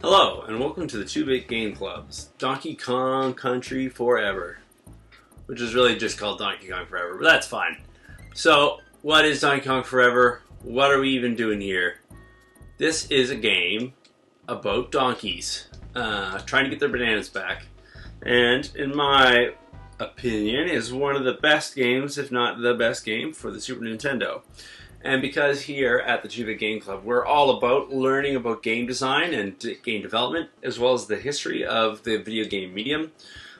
Hello, and welcome to the 2-Bit Game Club's Donkey Kong Country Forever, which is really just called Donkey Kong Forever, but that's fine. So, what is Donkey Kong Forever? What are we even doing here? This is a game about donkeys trying to get their bananas back, and in my opinion, is one of the best games, if not the best game, for the Super Nintendo. And because here at the 2-Bit Game Club, we're all about learning about game design and game development, as well as the history of the video game medium,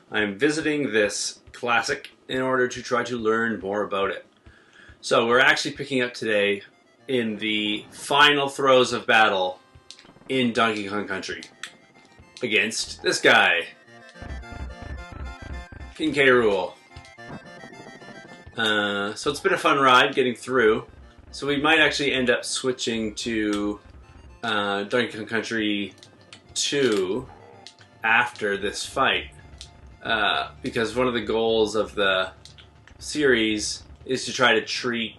I'm visiting this classic in order to try to learn more about it. So we're actually picking up today in the final throes of battle in Donkey Kong Country against this guy, King K. Rool. So it's been a fun ride getting through. So we might actually end up switching to Donkey Kong Country 2 after this fight. Because one of the goals of the series is to try to treat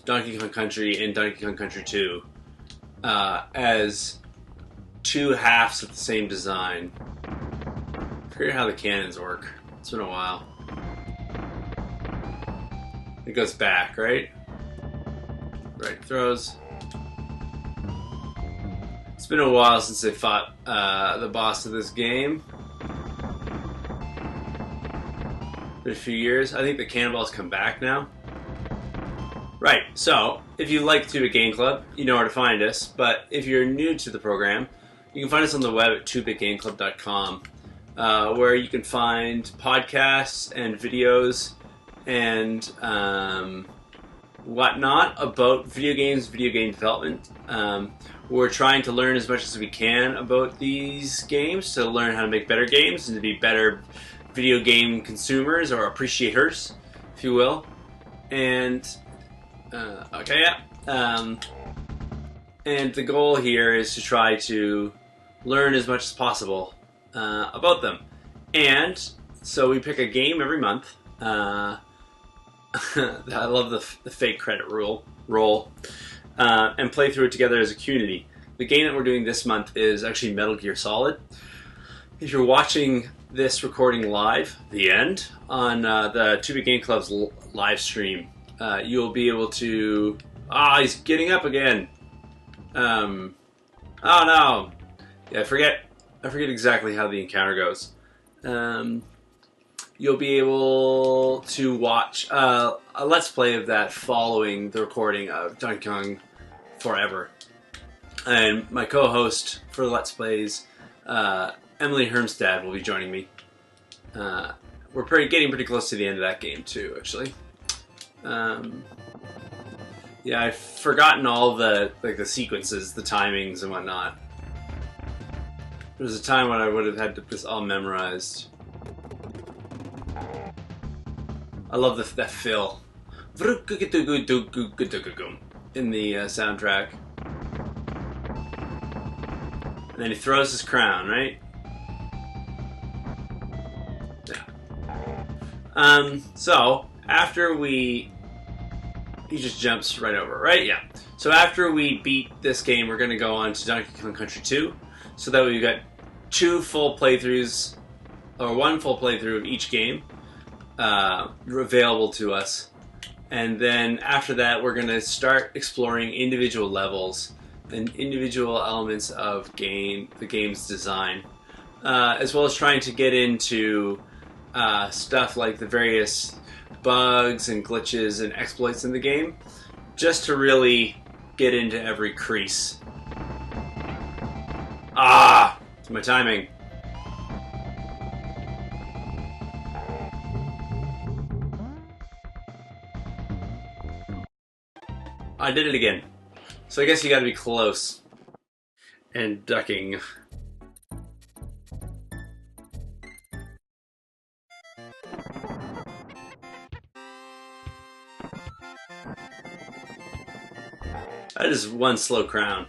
Donkey Kong Country and Donkey Kong Country 2 as two halves of the same design. I forget how the cannons work. It's been a while. It goes back, right? Right throws. It's been a while since they fought the boss of this game. Been a few years. I think the cannonballs come back now. Right, so if you like 2-Bit Game Club, you know where to find us. But if you're new to the program, you can find us on the web at 2bitgameclub.com, where you can find podcasts and videos and whatnot about video games, video game development. We're trying to learn as much as we can about these games to learn how to make better games and to be better video game consumers or appreciators, if you will. And and the goal here is to try to learn as much as possible about them. And so we pick a game every month. I love the fake credit roll, and play through it together as a community. The game that we're doing this month is actually Metal Gear Solid. If you're watching this recording live, the end, on the 2-Bit Game Club's live stream, you'll be able to... he's getting up again! Oh no! Yeah, I forget exactly how the encounter goes. You'll be able to watch a Let's Play of that following the recording of Donkey Kong Forever. And my co-host for the Let's Plays, Emily Hermstad, will be joining me. We're getting pretty close to the end of that game too, actually. Yeah, I've forgotten all the sequences, the timings and whatnot. There was a time when I would have had this all memorized. I love that fill in the soundtrack. And then he throws his crown, right? Yeah. So after he just jumps right over, right? Yeah. So after we beat this game, we're going to go on to Donkey Kong Country 2. So that way we've got 2 full playthroughs, or 1 full playthrough of each game. Available to us, and then after that we're going to start exploring individual levels and individual elements of the game's design, as well as trying to get into stuff like the various bugs and glitches and exploits in the game, just to really get into every crease. It's my timing. I did it again. So I guess you gotta be close. And ducking. That is one slow crown.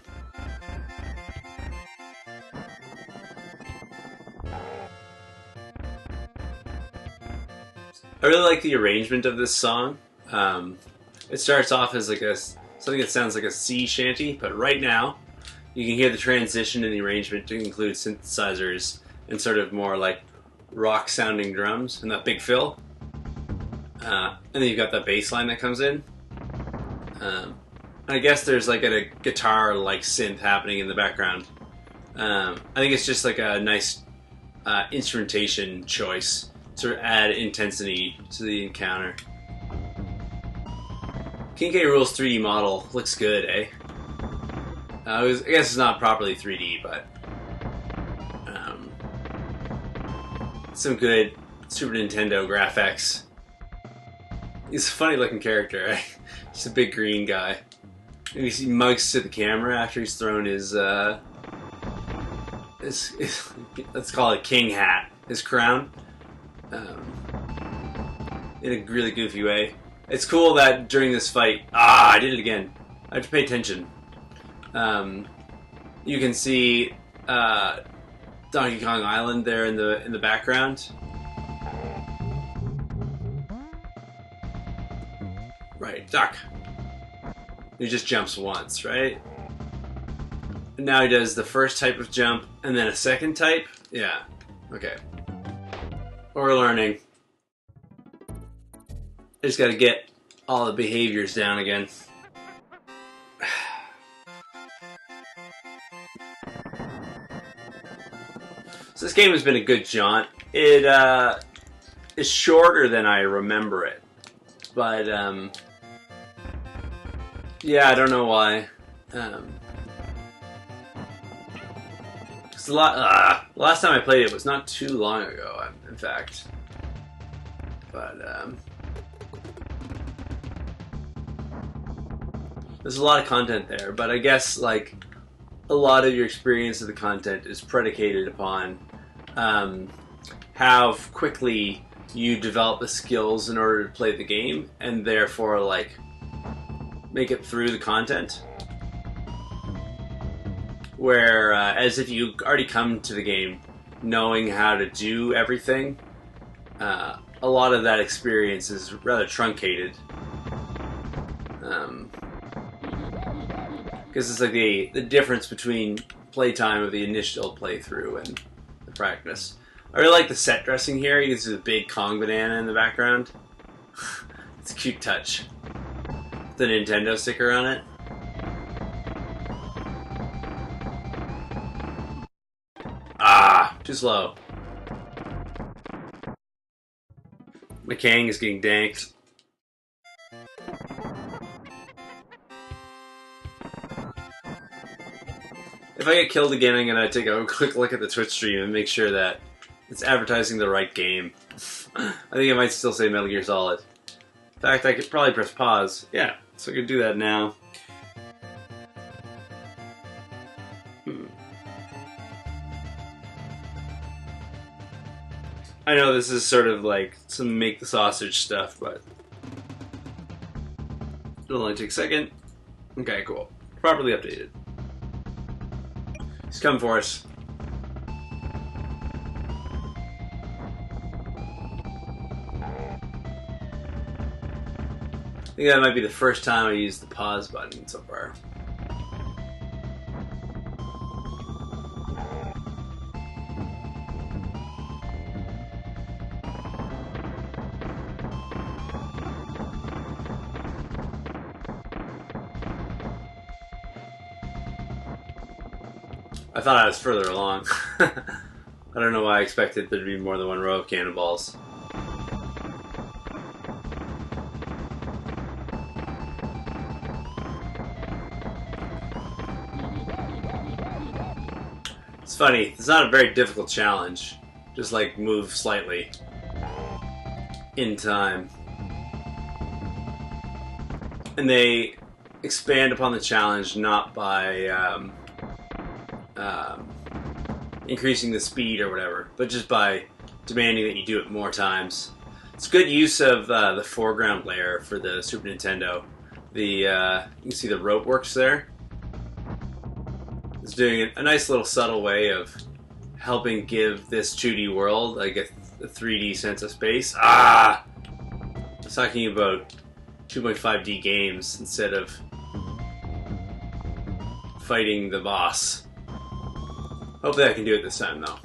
I really like the arrangement of this song. It starts off as like something that sounds like a sea shanty, but right now You can hear the transition in the arrangement to include synthesizers and sort of more like rock sounding drums and that big fill. And then you've got that bass line that comes in. I guess there's like a guitar like synth happening in the background. I think it's just like a nice instrumentation choice to add intensity to the encounter. King K. Rool's 3D model looks good, eh? I guess it's not properly 3D, but some good Super Nintendo graphics. He's a funny looking character, eh? Just a big green guy. He mugs to the camera after he's thrown his let's call it a king hat, his crown, in a really goofy way. It's cool that during this fight, I did it again. I have to pay attention. You can see Donkey Kong Island there in the background. Right, duck. He just jumps once, right? And now he does the first type of jump and then a second type. Yeah, okay. We're learning. I just gotta get all the behaviors down again. So this game has been a good jaunt. It is shorter than I remember it, but yeah, I don't know why. Cause last time I played it was not too long ago, in fact. But there's a lot of content there, but I guess like a lot of your experience of the content is predicated upon how quickly you develop the skills in order to play the game, and therefore like make it through the content. Whereas if you already come to the game knowing how to do everything, a lot of that experience is rather truncated. Because it's like the difference between playtime of the initial playthrough and the practice. I really like the set dressing here. You can see the big Kong banana in the background. It's a cute touch. The Nintendo sticker on it. Too slow. McCang is getting danked. If I get killed again, I'm gonna take a quick look at the Twitch stream and make sure that it's advertising the right game. I think it might still say Metal Gear Solid. In fact, I could probably press pause. Yeah, so I could do that now. I know this is sort of like some make the sausage stuff, but it'll only take a second. Okay, cool. Properly updated. He's coming for us. I think that might be the first time I used the pause button so far. I thought I was further along. I don't know why I expected there to be more than one row of cannonballs. It's funny, it's not a very difficult challenge. Just like move slightly in time. And they expand upon the challenge not by increasing the speed or whatever, but just by demanding that you do it more times. It's good use of the foreground layer for the Super Nintendo. You can see the rope works there. It's doing a nice little subtle way of helping give this 2D world like a 3D sense of space. I was talking about 2.5D games instead of fighting the boss. Hopefully I can do it this time though.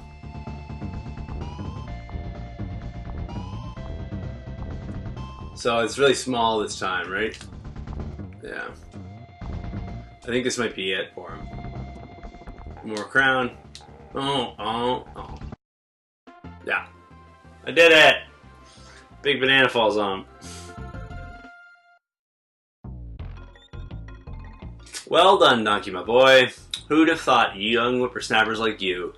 So it's really small this time, right? Yeah. I think this might be it for him. More crown. Oh. Yeah. I did it! Big banana falls on him. Well done, Donkey, my boy. Who'd have thought young whippersnappers like you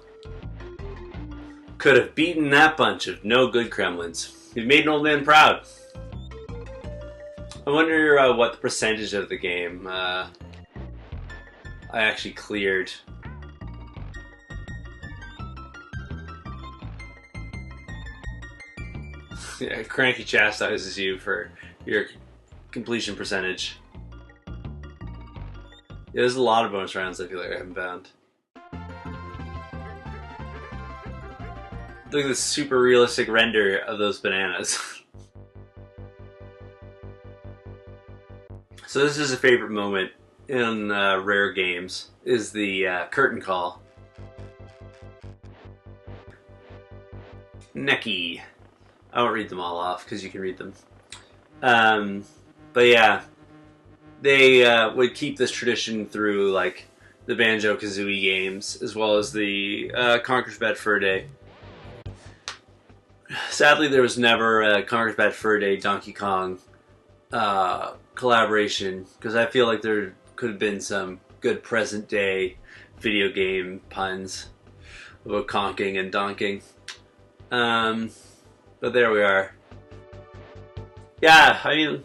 could have beaten that bunch of no-good Kremlins? You've made an old man proud. I wonder what the percentage of the game I actually cleared. Yeah, Cranky chastises you for your completion percentage. Yeah, there's a lot of bonus rounds I feel like I haven't found. Look at this super realistic render of those bananas. So this is a favorite moment in rare games, is the curtain call. Necky. I won't read them all off because you can read them. But yeah, they would keep this tradition through like the Banjo-Kazooie games as well as the Conker's Bad Fur Day. Sadly, there was never a Conker's Bad Fur Day Donkey Kong collaboration because I feel like there could have been some good present day video game puns about conking and donking. But there we are. Yeah, I mean,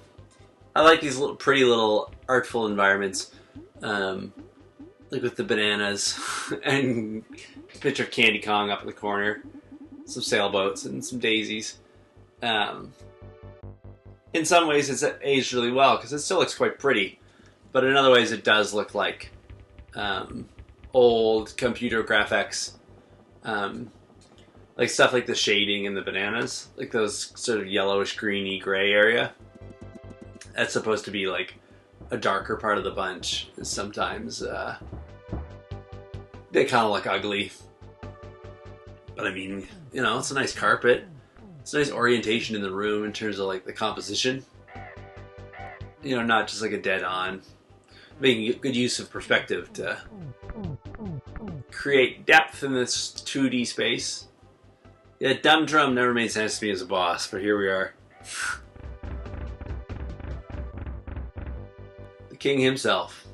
I like these little, pretty little artful environments, like with the bananas and a picture of Candy Kong up in the corner, some sailboats and some daisies. In some ways, it's aged really well because it still looks quite pretty, but in other ways, it does look like old computer graphics. Like stuff like the shading in the bananas, like those sort of yellowish, greeny, gray area. That's supposed to be like a darker part of the bunch. Sometimes they kind of look ugly. But I mean, you know, it's a nice carpet. It's a nice orientation in the room in terms of like the composition. You know, not just like a dead on. Making good use of perspective to create depth in this 2D space. Yeah, Dumb Drum never made sense to me as a boss, but here we are. The king himself.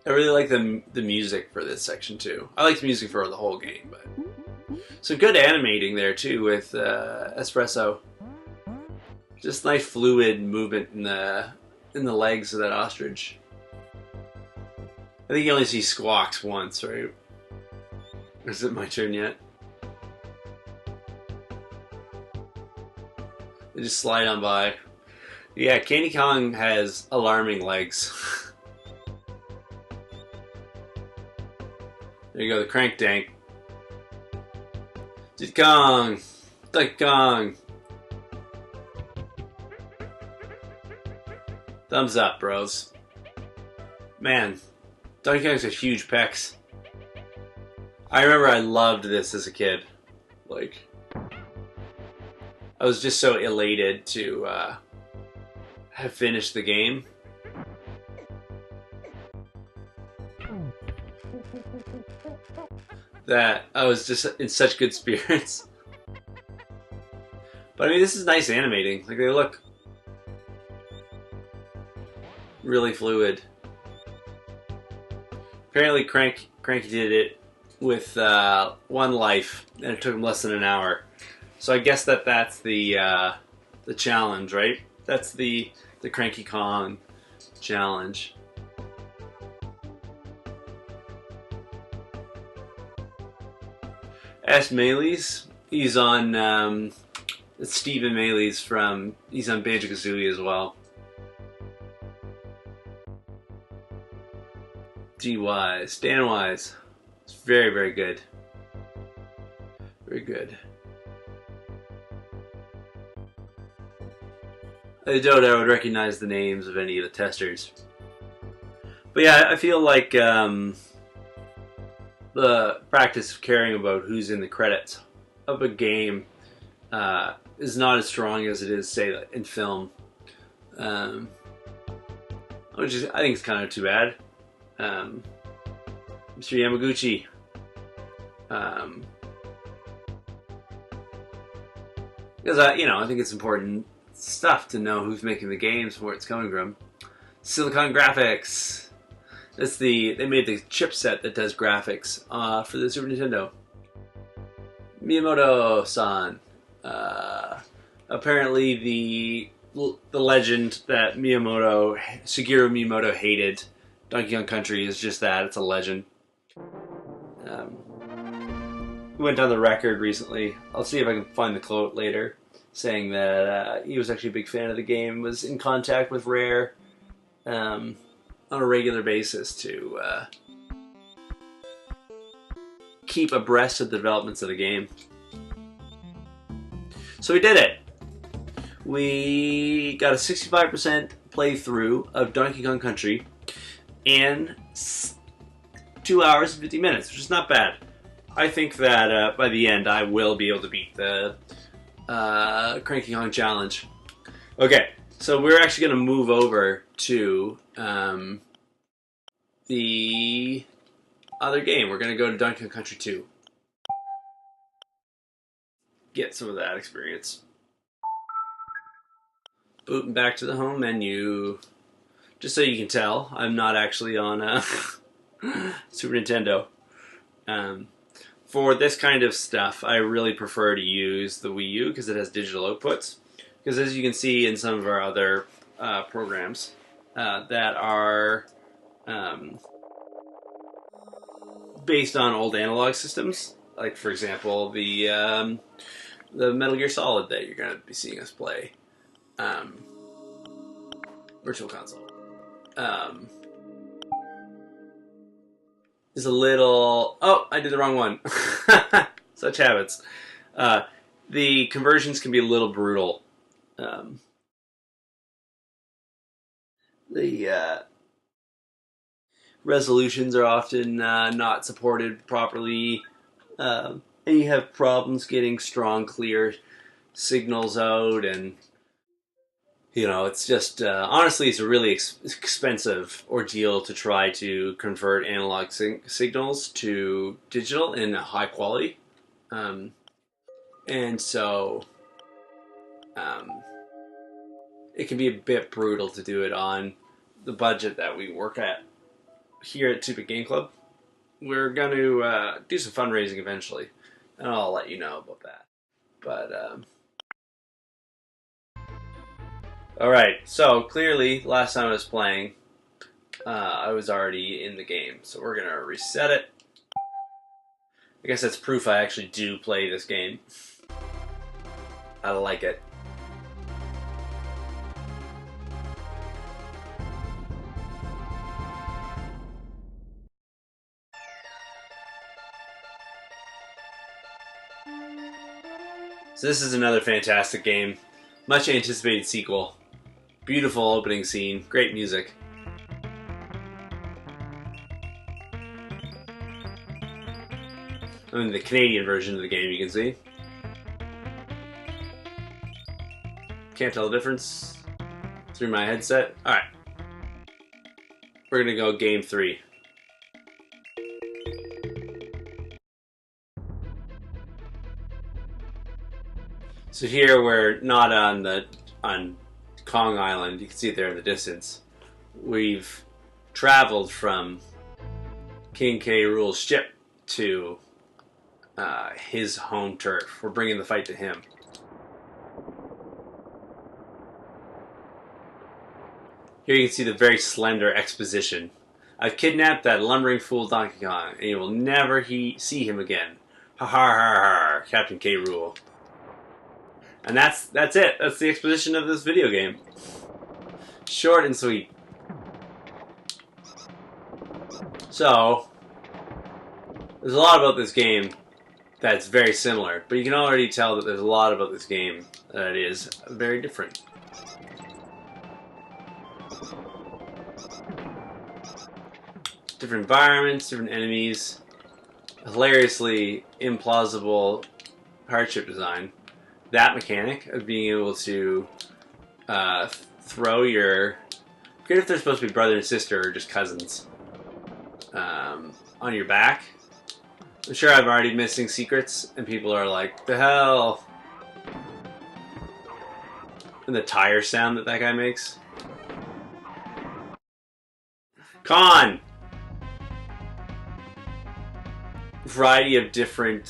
I really like the music for this section too. I like the music for the whole game, but some good animating there too with Espresso. Just nice fluid movement in the legs of that ostrich. I think you only see squawks once, right? Or is it my turn yet? They just slide on by. Yeah, Candy Kong has alarming legs. There you go, the Crank Dank. Diddy Kong! Donkey Kong! Thumbs up, bros. Man. Donkey Kong's got huge pecs. I remember I loved this as a kid. Like, I was just so elated to have finished the game. That I was just in such good spirits. But I mean, this is nice animating. Like, they look really fluid. Apparently Cranky did it with one life, and it took him less than an hour. So I guess that's the challenge, right? That's the Cranky Kong challenge. Ask Mayleys. He's on Stephen Mayleys he's on Banjo-Kazooie as well. G-Wise, Dan Wise. It's very, very good. Very good. I doubt I would recognize the names of any of the testers. But yeah, I feel like the practice of caring about who's in the credits of a game is not as strong as it is, say, in film. Which is, I think, is kind of too bad. Mr. Yamaguchi. Because I think it's important stuff to know who's making the games, where it's coming from. Silicon Graphics. They made the chipset that does graphics for the Super Nintendo. Miyamoto-san. Apparently the legend that Shigeru Miyamoto hated Donkey Kong Country is just that. It's a legend. He went on the record recently. I'll see if I can find the quote later, saying that he was actually a big fan of the game, was in contact with Rare on a regular basis to keep abreast of the developments of the game. So we did it. We got a 65% playthrough of Donkey Kong Country in 2 hours and 50 minutes, which is not bad. I think that by the end I will be able to beat the Cranky Kong Challenge. Okay, so we're actually going to move over to the other game. We're going to go to Donkey Kong Country 2. Get some of that experience. Booting back to the home menu. Just so you can tell, I'm not actually on Super Nintendo. For this kind of stuff, I really prefer to use the Wii U because it has digital outputs. Because as you can see in some of our other programs that are based on old analog systems, like for example the Metal Gear Solid that you're going to be seeing us play, Virtual Console. Is a little... Oh, I did the wrong one. Such habits. The conversions can be a little brutal. The resolutions are often not supported properly, and you have problems getting strong, clear signals out, and it's just, honestly, it's a really expensive ordeal to try to convert analog signals to digital in a high quality. And so, it can be a bit brutal to do it on the budget that we work at here at 2-Bit Game Club. We're going to do some fundraising eventually, and I'll let you know about that. But, alright, so clearly, last time I was playing, I was already in the game. So we're going to reset it. I guess that's proof I actually do play this game. I like it. So this is another fantastic game. Much anticipated sequel. Beautiful opening scene. Great music. I mean, the Canadian version of the game, you can see. Can't tell the difference through my headset. Alright. We're gonna go game 3. So here we're not on Kong Island. You can see it there in the distance. We've traveled from King K. Rool's ship to his home turf. We're bringing the fight to him. Here you can see the very slender exposition. I've kidnapped that lumbering fool Donkey Kong, and you will never see him again. Ha ha ha ha, Captain K. Rool. And that's it. That's the exposition of this video game. Short and sweet. So, there's a lot about this game that's very similar, but you can already tell that there's a lot about this game that is very different. different environments, different enemies, hilariously implausible hardship design. That mechanic of being able to throw your... I forget if they're supposed to be brother and sister or just cousins. On your back. I'm sure I'm already missing secrets, and people are like, the hell? And the tire sound that guy makes. Con! Variety of different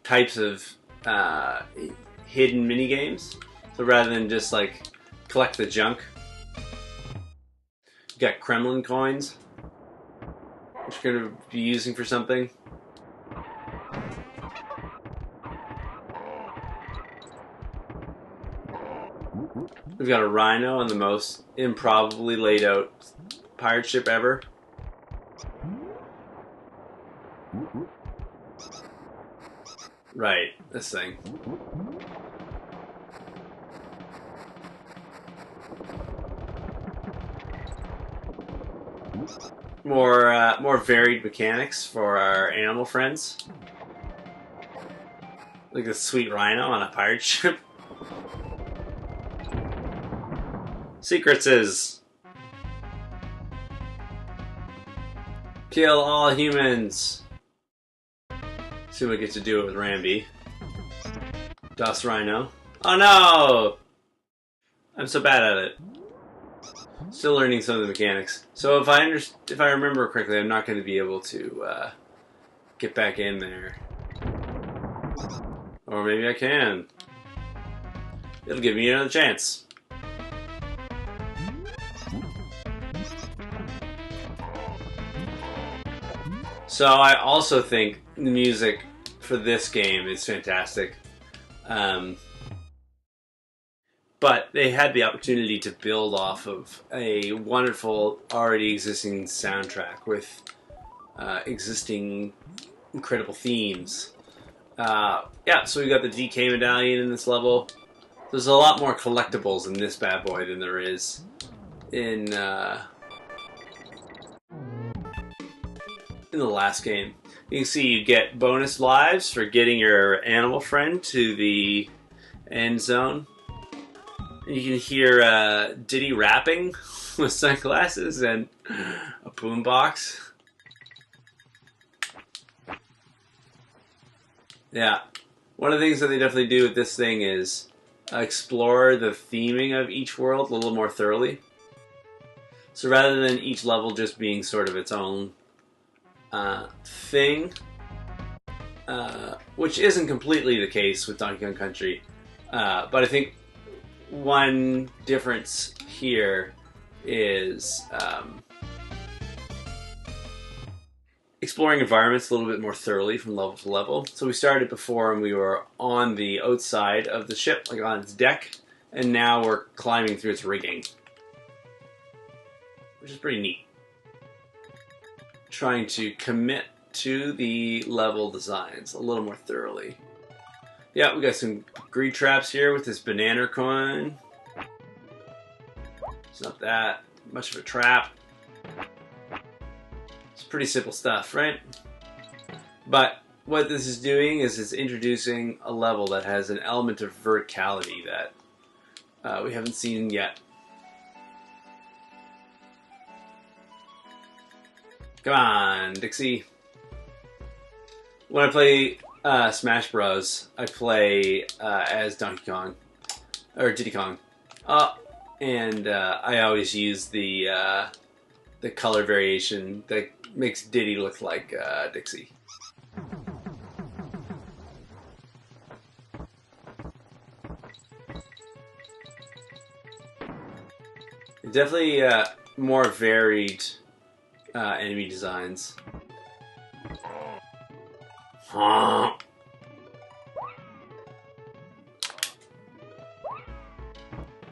types of hidden mini games. So rather than just like collect the junk, you got Kremlin coins, which you're going to be using for something. We've got a rhino on the most improbably laid out pirate ship ever. Right, this thing. More varied mechanics for our animal friends. Like a sweet rhino on a pirate ship. Secrets is kill all humans. See what we get to do it with Rambi. Das Rhino. Oh no! I'm so bad at it. Still learning some of the mechanics. So if I remember correctly, I'm not going to be able to get back in there. Or maybe I can. It'll give me another chance. So I also think the music for this game is fantastic. But they had the opportunity to build off of a wonderful, already existing soundtrack with existing incredible themes. Yeah, so we got the DK medallion in this level. There's a lot more collectibles in this bad boy than there is in the last game. You can see you get bonus lives for getting your animal friend to the end zone. And you can hear Diddy rapping with sunglasses and a boombox. Yeah. One of the things that they definitely do with this thing is explore the theming of each world a little more thoroughly. So rather than each level just being sort of its own thing, which isn't completely the case with Donkey Kong Country, but I think one difference here is exploring environments a little bit more thoroughly from level to level. So we started before and we were on the outside of the ship, like on its deck, and now we're climbing through its rigging, which is pretty neat. Trying to commit to the level designs a little more thoroughly. Yeah, we got some greed traps here with this banana coin. It's not that much of a trap. It's pretty simple stuff, right? But what this is doing is it's introducing a level that has an element of verticality that we haven't seen yet. Come on, Dixie. When I play Smash Bros, I play as Donkey Kong or Diddy Kong, and I always use the color variation that makes Diddy look like Dixie. Definitely more varied enemy designs.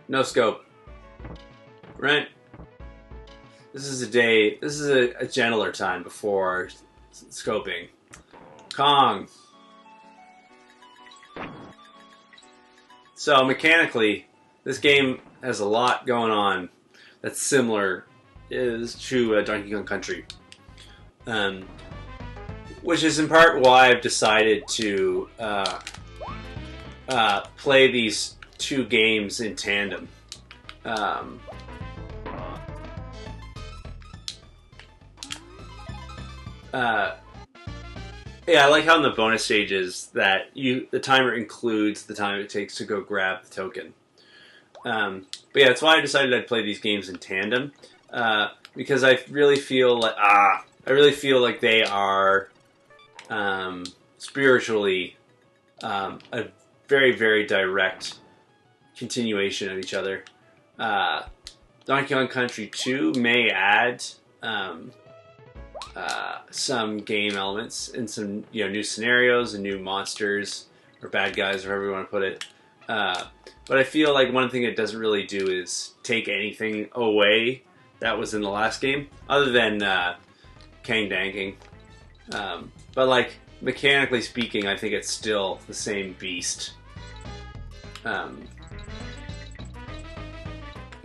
No scope. Right? This is a gentler time before scoping. Kong. So mechanically, this game has a lot going on that's similar Donkey Kong Country, which is in part why I've decided to play these two games in tandem. Yeah, I like how in the bonus stages that the timer includes the time it takes to go grab the token. But yeah, that's why I decided I'd play these games in tandem, because I really feel like they are spiritually a very, very direct continuation of each other. Donkey Kong Country 2 may add some game elements and some new scenarios and new monsters or bad guys, or however you want to put it. But I feel like one thing it doesn't really do is take anything away that was in the last game, other than Kang Danking. But like mechanically speaking, I think it's still the same beast. Look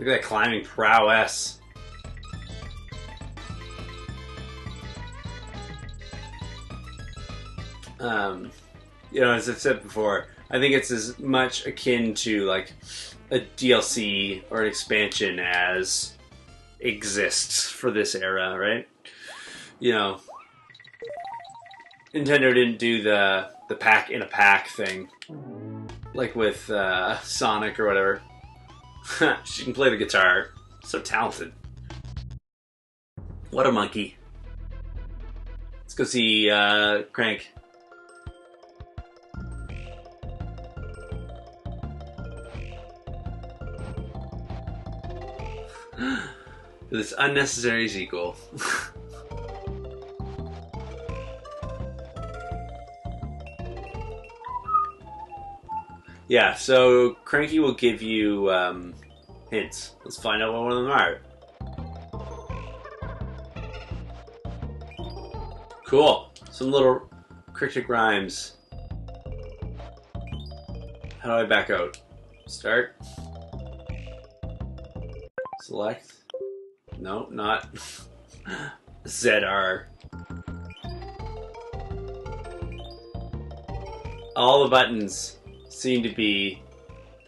at that climbing prowess. As I've said before, I think it's as much akin to like a DLC or an expansion as exists for this era, right? Nintendo didn't do the pack in a pack thing, like with Sonic or whatever. She can play the guitar. So talented. What a monkey. Let's go see Crank. This unnecessary sequel. Yeah, so Cranky will give you hints. Let's find out what one of them are. Cool. Some little cryptic rhymes. How do I back out? Start. Select. No, not. ZR. All the buttons seem to be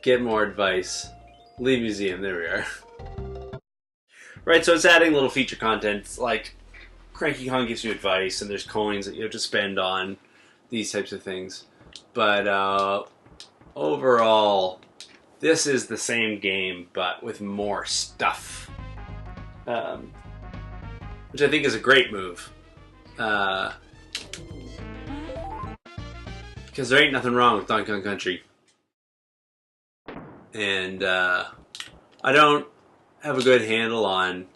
get more advice. Leave museum. There we are. Right, so it's adding little feature content like Cranky Kong gives you advice, and there's coins that you have to spend on these types of things. But overall, this is the same game, but with more stuff. Which I think is a great move. Because there ain't nothing wrong with Donkey Kong Country. And I don't have a good handle on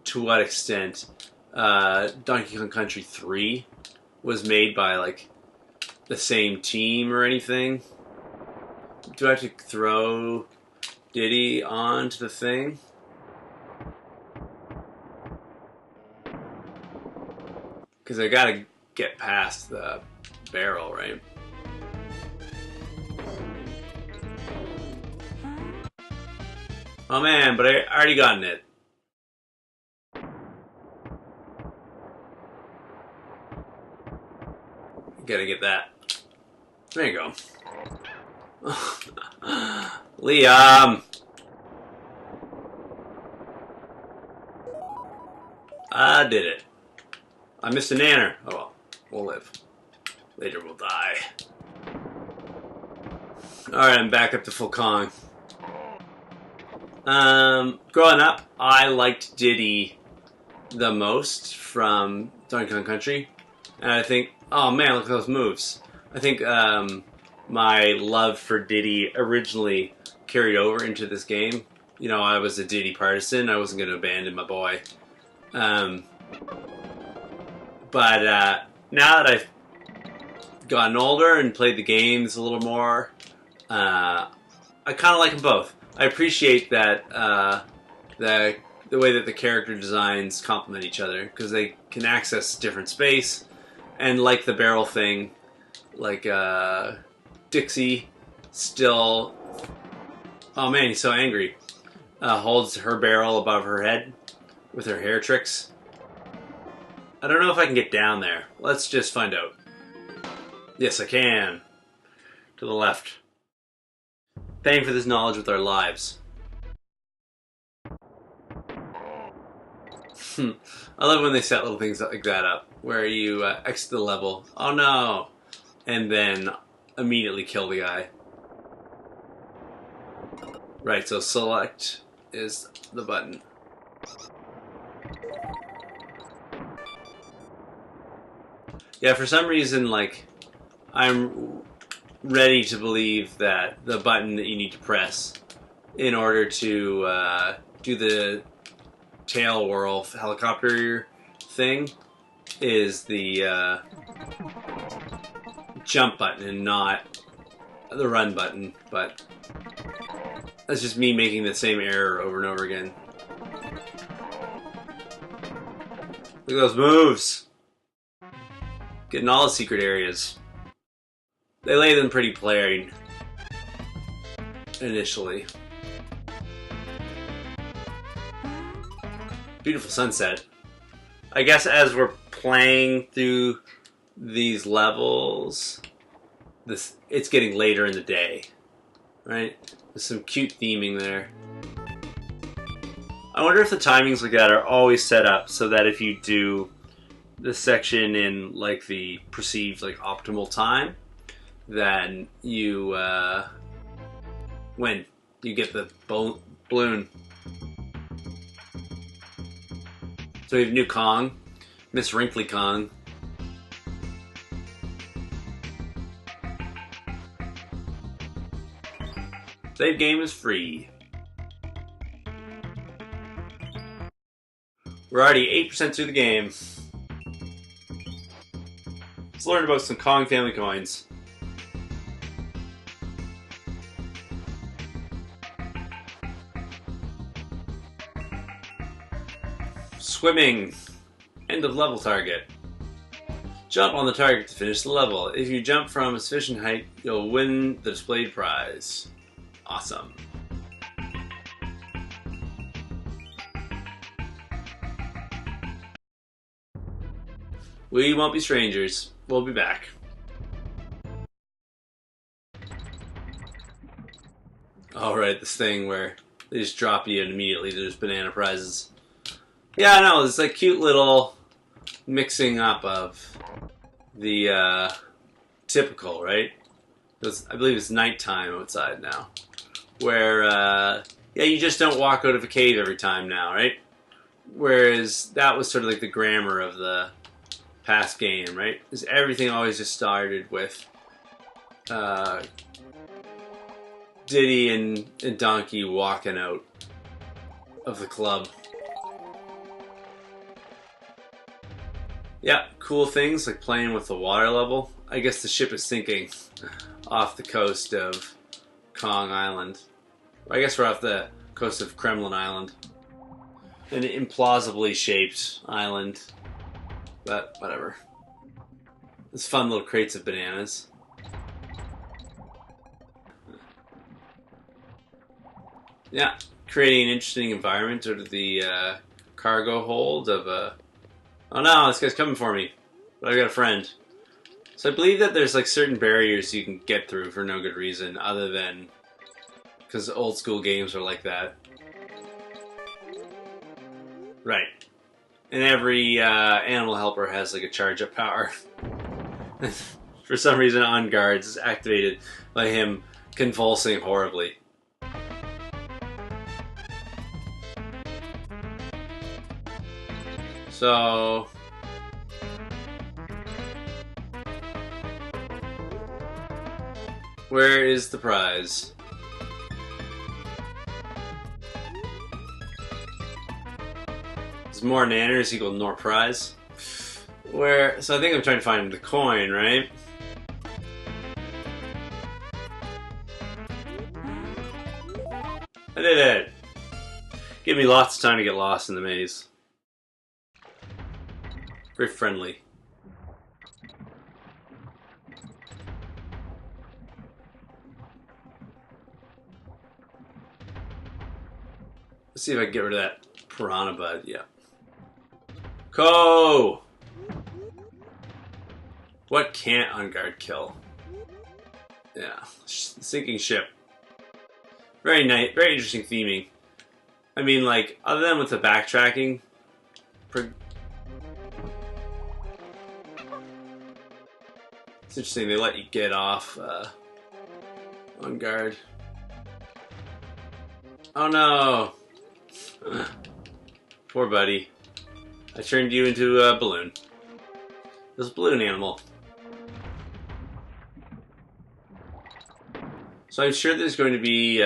to what extent Donkey Kong Country 3 was made by like the same team or anything. Do I have to throw Diddy onto the thing? Because I gotta get past the barrel, right? Oh man, but I already gotten it. Gotta get that. There you go. Liam! I did it. I missed a nanner. Oh well, we'll live. Later we'll die. Alright, I'm back up to full Kong. Growing up, I liked Diddy the most from Donkey Kong Country. And I think, oh man, look at those moves. I think my love for Diddy originally carried over into this game. I was a Diddy partisan. I wasn't going to abandon my boy. But now that I've gotten older and played the games a little more, I kind of like them both. I appreciate that the way that the character designs complement each other, because they can access different space, and like the barrel thing, like Dixie still, oh man, he's so angry, holds her barrel above her head, with her hair tricks. I don't know if I can get down there. Let's just find out. Yes, I can. To the left. Paying for this knowledge with our lives. I love when they set little things like that up, where you exit the level, oh no, and then immediately kill the guy. Right, so select is the button. Yeah, for some reason, like, I'm ready to believe that the button that you need to press in order to do the tail whirl helicopter thing is the jump button and not the run button, but that's just me making the same error over and over again. Look at those moves! Getting all the secret areas. They lay them pretty plain initially. Beautiful sunset. I guess as we're playing through these levels, it's getting later in the day, right? There's some cute theming there. I wonder if the timings like that are always set up so that if you do this section in like the perceived like optimal time, then you win. You get the balloon. So we have new Kong, Miss Wrinkly Kong. Save game is free. We're already 8% through the game. Let's learn about some Kong family coins. Swimming. End of level target. Jump on the target to finish the level. If you jump from a sufficient height, you'll win the displayed prize. Awesome. We won't be strangers. We'll be back. Alright, this thing where they just drop you and immediately there's banana prizes. Yeah, I know, it's like cute little mixing up of the typical, right? I believe it's nighttime outside now. Where, yeah, you just don't walk out of a cave every time now, right? Whereas that was sort of like the grammar of the past game, right? Because everything always just started with Diddy and Donkey walking out of the club. Yeah, cool things like playing with the water level. I guess the ship is sinking off the coast of Kong Island. I guess we're off the coast of Kremlin Island. An implausibly shaped island. But whatever. It's fun little crates of bananas. Yeah, creating an interesting environment out of the cargo hold of a... Oh no, this guy's coming for me. But I've got a friend. So I believe that there's like certain barriers you can get through for no good reason other than because old school games are like that. Right. And every animal helper has like a charge up power. For some reason on guards is activated by him convulsing horribly. So where is the prize? Is more nanners equal nor prize? Where? So I think I'm trying to find the coin, right? I did it! Give me lots of time to get lost in the maze. Very friendly. Let's see if I can get rid of that piranha bud. Yeah. Ko! What can't on guard kill? Yeah, sinking ship. Very nice, very interesting theming. I mean, like, other than with the backtracking, it's interesting they let you get off on guard. Oh no! Poor buddy. I turned you into a balloon. This balloon animal. So I'm sure there's going to be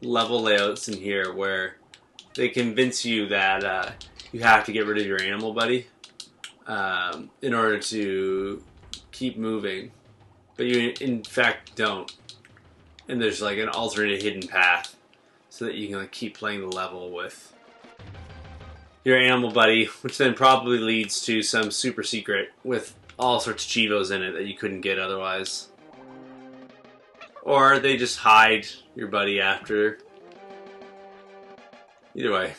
level layouts in here where they convince you that you have to get rid of your animal buddy in order to keep moving, but you in fact don't. And there's like an alternate hidden path so that you can like keep playing the level with your animal buddy, which then probably leads to some super secret with all sorts of Chivos in it that you couldn't get otherwise. Or they just hide your buddy after. Either way.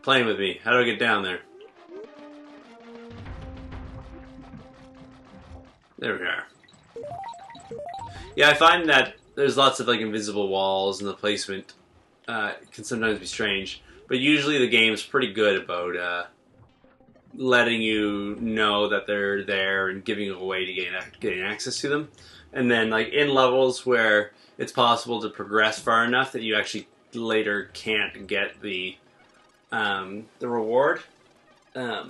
Playing with me. How do I get down there? There we are. Yeah, I find that there's lots of like invisible walls and the placement can sometimes be strange. But usually the game's pretty good about letting you know that they're there and giving you a way to getting access to them. And then like in levels where it's possible to progress far enough that you actually later can't get the reward. I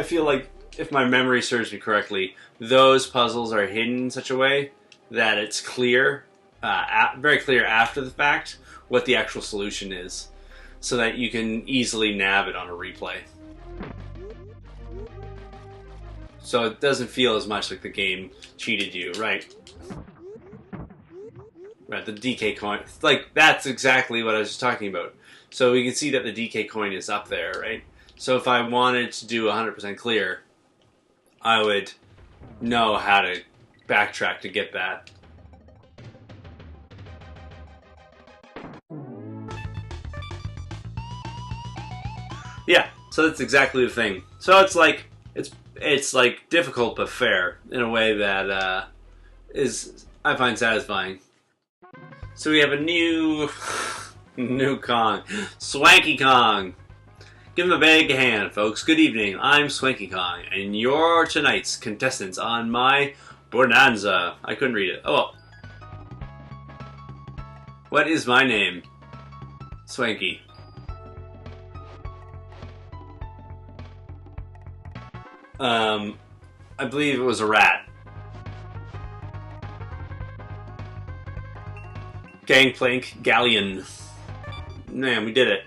feel like if my memory serves me correctly, those puzzles are hidden in such a way that it's clear, very clear after the fact, what the actual solution is, so that you can easily nav it on a replay. So it doesn't feel as much like the game cheated you, right? Right, the DK coin. Like, that's exactly what I was just talking about. So we can see that the DK coin is up there, right? So if I wanted to do 100% clear, I would know how to backtrack to get that. Yeah, so that's exactly the thing. So it's like like difficult but fair in a way that is I find satisfying. So we have a new Kong, Swanky Kong. Give him a big hand, folks. Good evening. I'm Swanky Kong, and you're tonight's contestants on my Bonanza. I couldn't read it. Oh well. What is my name? Swanky. I believe it was a rat. Gangplank Galleon. Man, we did it.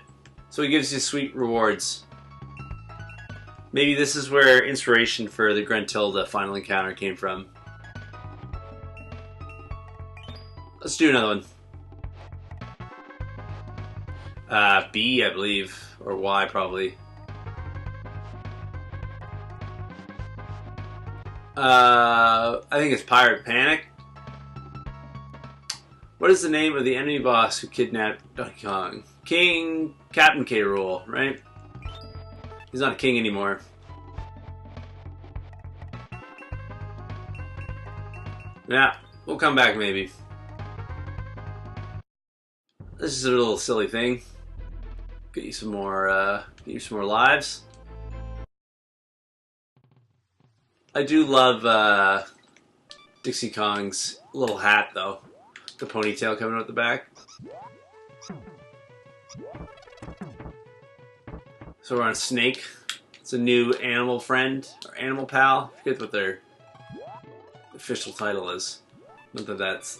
So he gives you sweet rewards. Maybe this is where inspiration for the Gruntilda final encounter came from. Let's do another one. B, I believe. Or Y, probably. I think it's Pirate Panic. What is the name of the enemy boss who kidnapped Donkey Kong? Captain K. Rool, right? He's not a king anymore. Yeah, we'll come back maybe. This is a little silly thing. Get you some more lives. I do love Dixie Kong's little hat though. The ponytail coming out the back. So we're on Snake. It's a new animal friend, or animal pal. I forget what their official title is. Not that that's...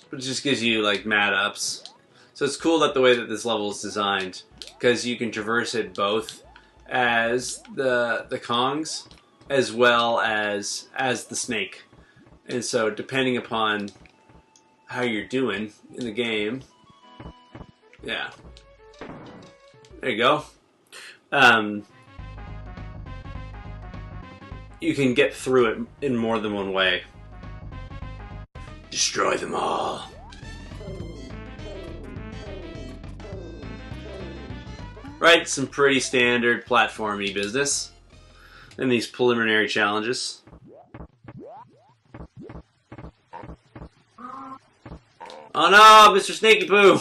But it just gives you like mad ups. So it's cool that the way that this level is designed, because you can traverse it both as the Kongs as well as the Snake. And so depending upon how you're doing in the game, yeah, there you go. you can get through it in more than one way. Destroy them all. Right, some pretty standard platformy business in these preliminary challenges. Oh no, Mr. Snaky Poo!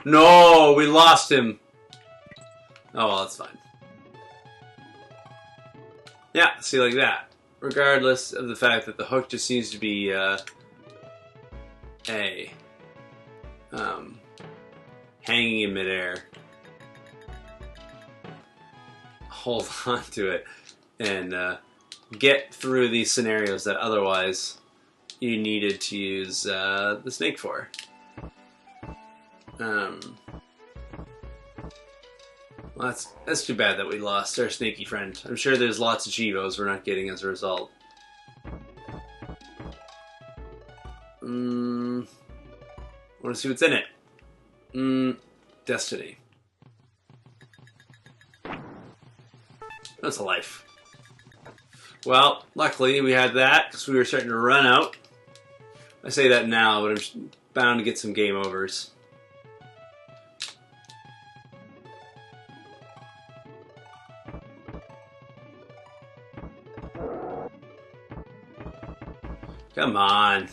No, we lost him. Oh well, that's fine. Yeah, see, like that. Regardless of the fact that the hook just seems to be hanging in midair. Hold on to it and get through these scenarios that otherwise you needed to use the snake for. Well, that's too bad that we lost our snaky friend. I'm sure there's lots of Chivos we're not getting as a result. I want to see what's in it. Destiny. That's a life. Well, luckily we had that because we were starting to run out. I say that now, but I'm bound to get some game overs. Come on.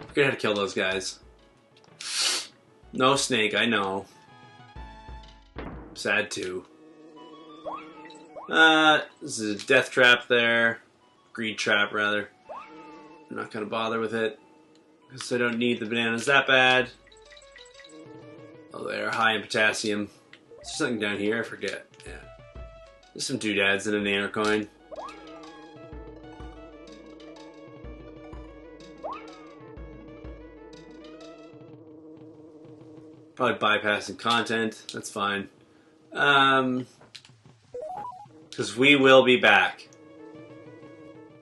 Forget how to kill those guys. No snake, I know. Sad too. This is a death trap there. Greed trap, rather. I'm not gonna bother with it because I don't need the bananas that bad. Oh, they're high in potassium. Is there something down here? I forget. Yeah. There's some doodads and a nano coin. Probably bypassing content. That's fine. Because we will be back.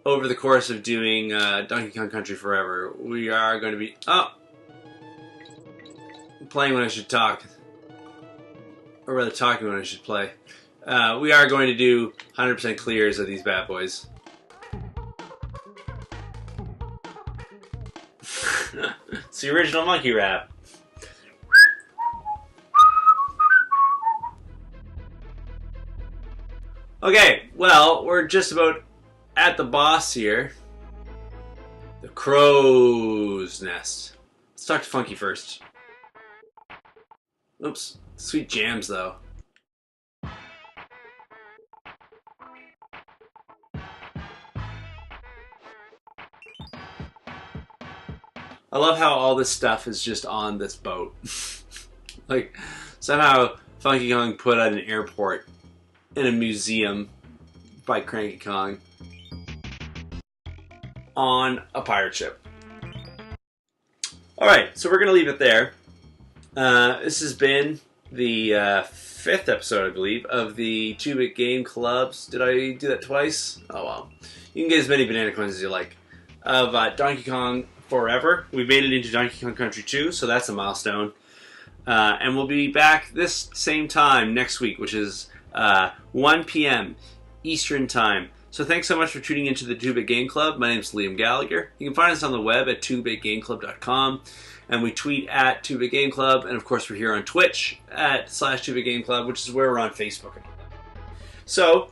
Over the course of doing Donkey Kong Country Forever, we are going to be... Oh! I'm playing when I should talk. Or rather, talking when I should play. We are going to do 100% clears of these bad boys. It's the original monkey rap. Okay, well, we're just about at the boss here. The crow's nest. Let's talk to Funky first. Oops, sweet jams though. I love how all this stuff is just on this boat. Like, somehow Funky Kong put at an airport in a museum by Cranky Kong on a pirate ship. Alright, so we're going to leave it there. This has been the 5th episode, I believe, of the 2-Bit Game Clubs. Did I do that twice? Oh well. You can get as many banana coins as you like. Of Donkey Kong Forever. We made it into Donkey Kong Country 2, so that's a milestone. And we'll be back this same time next week, which is 1 p.m. Eastern Time. So thanks so much for tuning into the 2-Bit Game Club. My name is Liam Gallagher. You can find us on the web at 2bitgameclub.com. And we tweet at 2-Bit Game Club. And of course we're here on Twitch at /2Bit Game Club, which is where we're on Facebook and all that. So,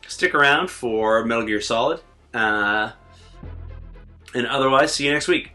stick around for Metal Gear Solid. And otherwise, see you next week.